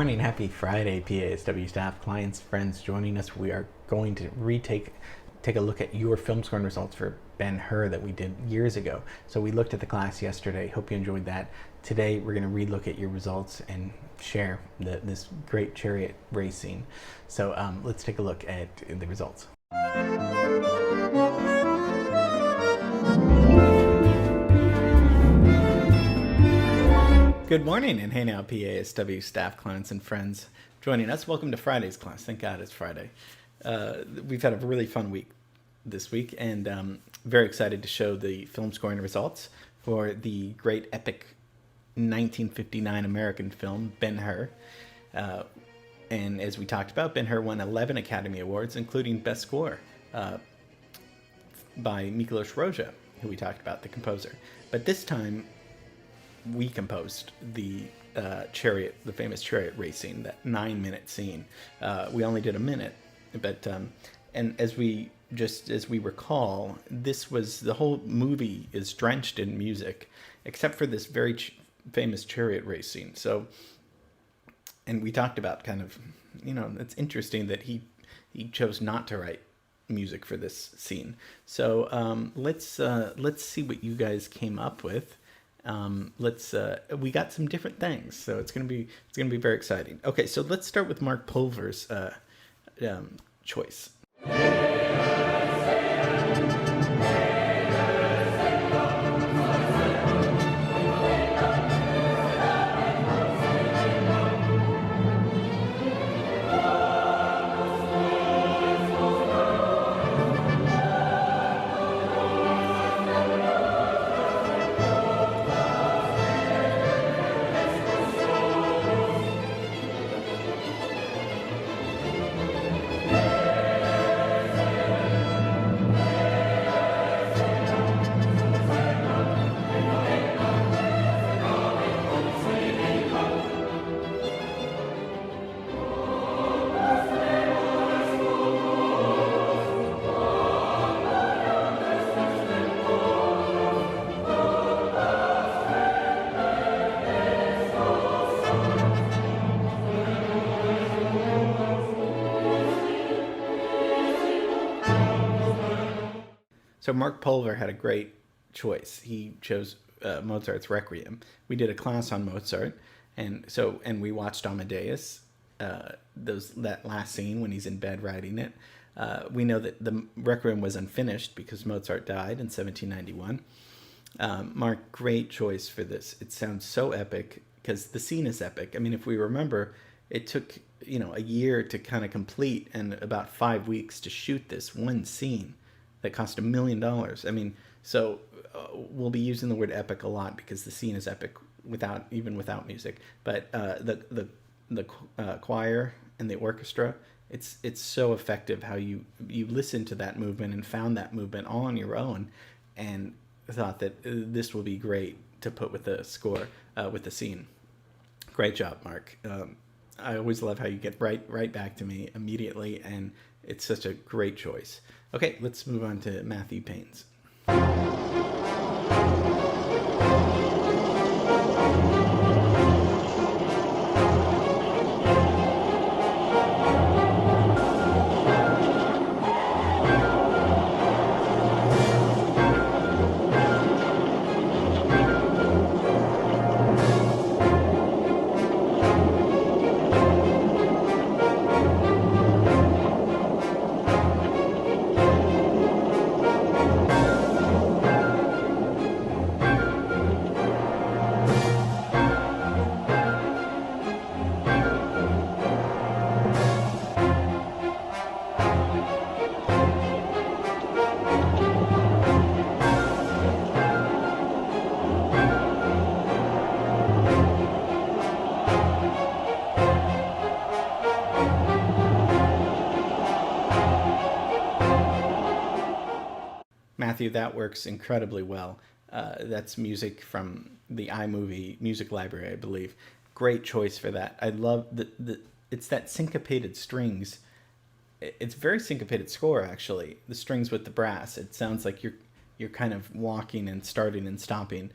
morning, happy Friday, PASW staff, clients, friends joining us. We are going to take a look at your film scoring results for Ben-Hur that we did years ago. So we looked at the class yesterday. Hope you enjoyed that. Today we're going to relook at your results and share this great chariot racing. So let's take a look at the results. Good morning, and hey now, PASW staff, clients, and friends joining us. Welcome to Friday's class. Thank God it's Friday. We've had a really fun week this week, and very excited to show the film scoring results for the great epic 1959 American film, Ben-Hur. And as we talked about, Ben-Hur won 11 Academy Awards, including Best Score by Miklos Rozsa, who we talked about, the composer. But this time, we composed the chariot, the famous chariot racing, that 9-minute scene. We only did a minute, but and as we recall, this was, the whole movie is drenched in music, except for this very famous chariot racing. So, and we talked about kind of, it's interesting that he chose not to write music for this scene. So let's see what you guys came up with. We got some different things, so it's gonna be very exciting. Okay, so let's start with Mark Pulver's choice. So Mark Pulver had a great choice. He chose Mozart's Requiem. We did a class on Mozart, and we watched Amadeus. That last scene when he's in bed writing it. We know that the Requiem was unfinished because Mozart died in 1791. Mark, great choice for this. It sounds so epic because the scene is epic. I mean, if we remember, it took a year to kind of complete and about 5 weeks to shoot this one scene that cost $1 million. I mean, so we'll be using the word epic a lot because the scene is epic without music. But the choir and the orchestra, it's so effective how you listen to that movement and found that movement all on your own, and thought that this will be great to put with the score, with the scene. Great job, Mark. I always love how you get right back to me immediately, and it's such a great choice. Okay, let's move on to Matthew Payne's. Matthew, that works incredibly well. That's music from the iMovie music library, I believe. Great choice for that. I love it's that syncopated strings. It's very syncopated score, actually. The strings with the brass. It sounds like you're kind of walking and starting and stopping.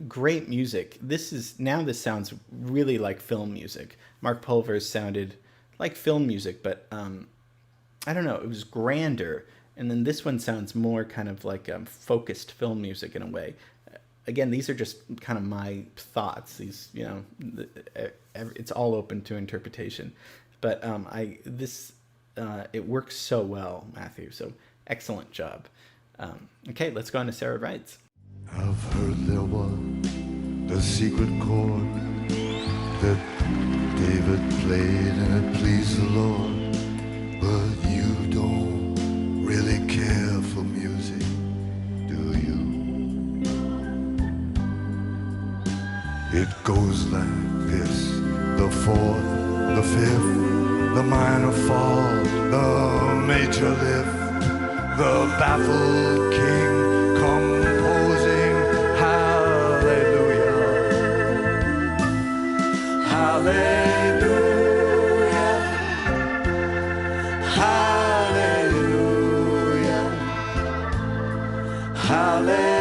Great music. This sounds really like film music. Mark Pulver's sounded like film music, but I don't know, it was grander. And then this one sounds more kind of like focused film music in a way. Again, these are just kind of my thoughts. These, it's all open to interpretation. But it works so well, Matthew. So excellent job. Okay, let's go on to Sarah Writes. I've heard there was a secret chord that David played and it pleased the Lord. But you don't really care for music, do you? It goes like this: the fourth, the fifth, the minor fall, the major lift, the baffled king composing hallelujah, hallelujah, hallelujah, hallelujah.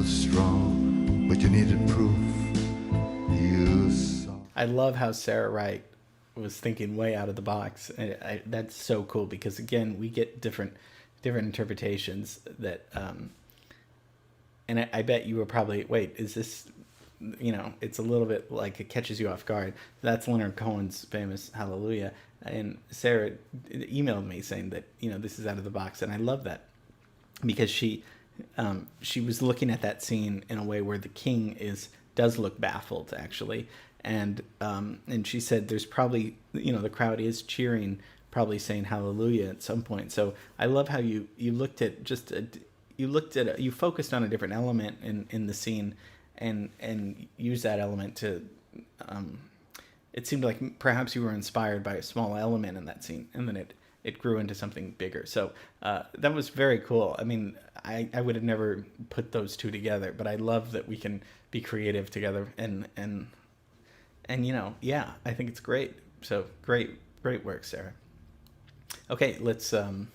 Strong, but you needed proof. You saw. I love how Sarah Wright was thinking way out of the box. That's so cool because again, we get different interpretations that, and I bet you were probably, wait, is this, it's a little bit like it catches you off guard. That's Leonard Cohen's famous Hallelujah, and Sarah emailed me saying that this is out of the box, and I love that because she was looking at that scene in a way where the king does look baffled actually, and she said there's probably the crowd is cheering, probably saying hallelujah at some point. So I love how you looked at you focused on a different element in the scene and used that element to it seemed like perhaps you were inspired by a small element in that scene, and then it grew into something bigger. So that was very cool. I mean, I would have never put those two together, but I love that we can be creative together and yeah, I think it's great. So great work, Sarah. Okay, let's go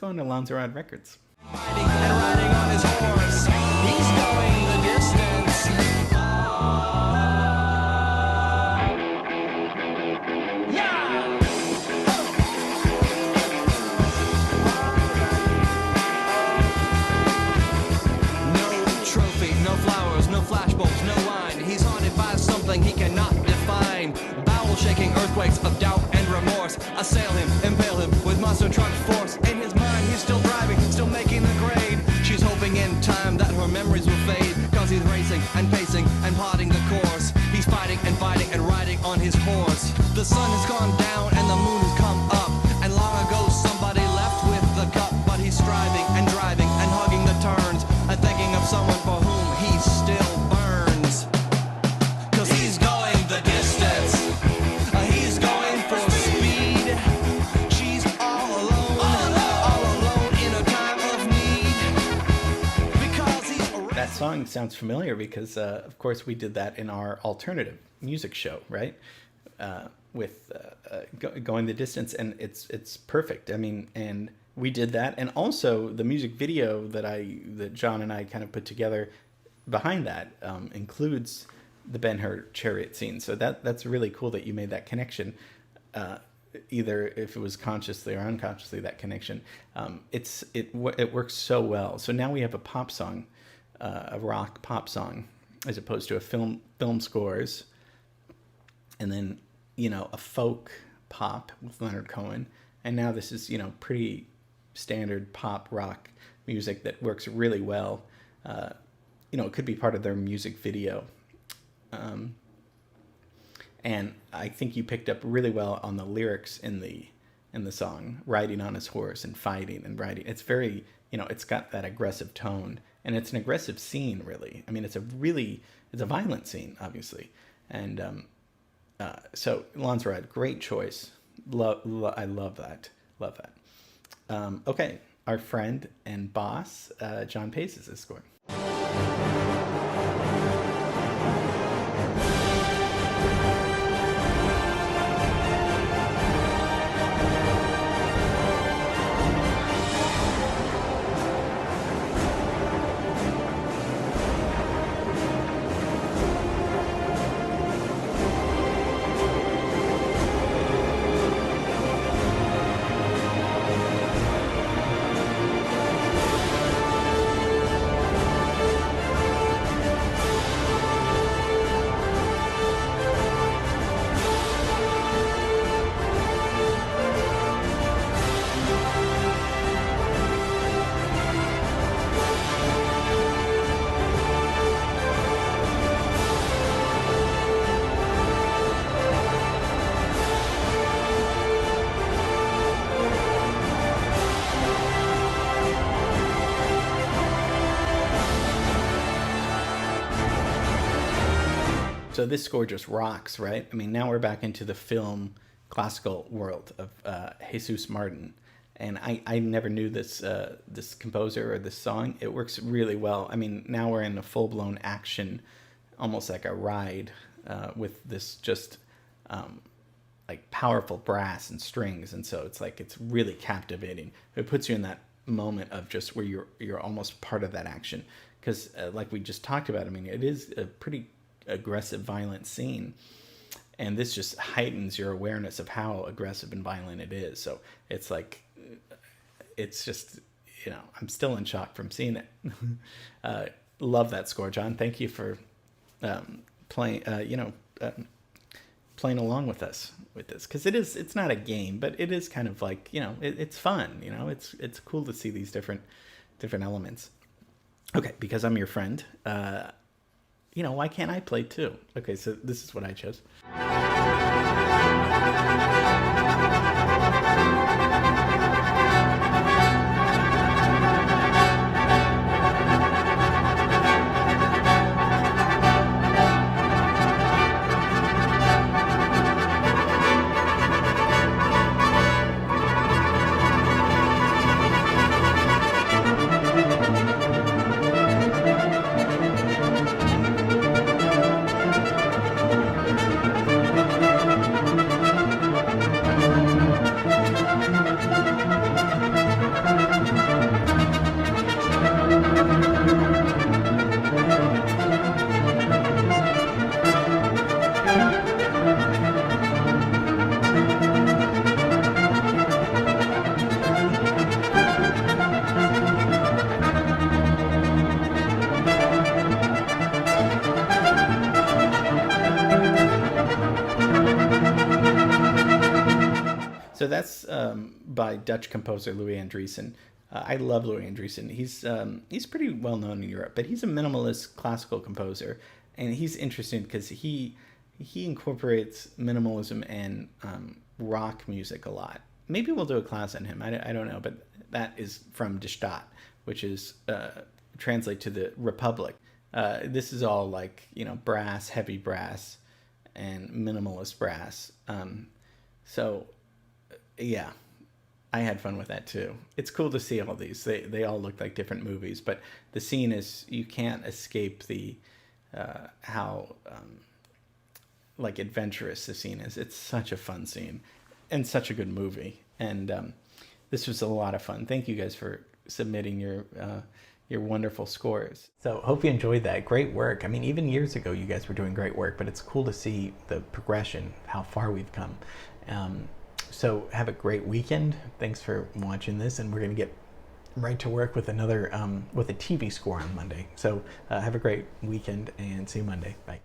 into Lanzarote Records. Riding on his horse, he's going the distance. He cannot define. Bowel shaking earthquakes of doubt and remorse assail him, impale him with monster truck force. In his mind he's still driving, still making the grade. She's hoping in time that her memories will fade, cause he's racing and pacing and plotting the course. He's fighting and fighting and riding on his horse. The sun has gone down and the moon has come up, and long ago somebody left with the cup. But he's striving and driving and hugging the turns and thinking of someone for whom he still burns. He's going the distance. He's going for speed. She's all alone in a time of need. Because he's That song sounds familiar because, of course, we did that in our alternative music show, right? With Going the Distance, and it's perfect. I mean, and we did that, and also the music video that John and I kind of put together behind that includes the Ben-Hur chariot scene. So that's really cool that you made that connection, either if it was consciously or unconsciously, that connection. It works so well. So now we have a pop song, a rock pop song, as opposed to a film scores, and then a folk pop with Leonard Cohen, and now this is pretty standard pop rock music that works really well. It could be part of their music video. And I think you picked up really well on the lyrics in the song, riding on his horse and fighting and riding. It's very, it's got that aggressive tone, and it's an aggressive scene, really. I mean, it's a violent scene, obviously. And so Lanzarote, great choice. I love that. Okay, our friend and boss, John Pace, is this score. So this score just rocks, right? I mean, now we're back into the film classical world of Jesus Martin. And I never knew this composer or this song. It works really well. I mean, now we're in a full-blown action, almost like a ride, with this just like powerful brass and strings. And so it's really captivating. It puts you in that moment of just where you're almost part of that action. Because like we just talked about, I mean, it is a pretty aggressive, violent scene, and this just heightens your awareness of how aggressive and violent it is. So it's like, it's just, I'm still in shock from seeing it. Love that score, John. Thank you for playing along with us with this, because it's not a game, but it is kind of like, it's fun. It's cool to see these different elements. Okay, because I'm your friend, why can't I play too? Okay, so this is what I chose. So that's by Dutch composer Louis Andriessen. I love Louis Andriessen. He's pretty well known in Europe, but he's a minimalist classical composer, and he's interesting because he incorporates minimalism and rock music a lot. Maybe we'll do a class on him. I don't know, but that is from Die Stadt, which is translate to the Republic. This is all like brass, heavy brass, and minimalist brass. So yeah, I had fun with that too. It's cool to see all these. They all look like different movies, but the scene is, you can't escape the how like adventurous the scene is. It's such a fun scene and such a good movie. And this was a lot of fun. Thank you guys for submitting your wonderful scores. So hope you enjoyed that. Great work. I mean, even years ago, you guys were doing great work, but it's cool to see the progression, how far we've come. So have a great weekend. Thanks for watching this, and we're going to get right to work with another with a TV score on Monday. So have a great weekend and see you Monday. Bye.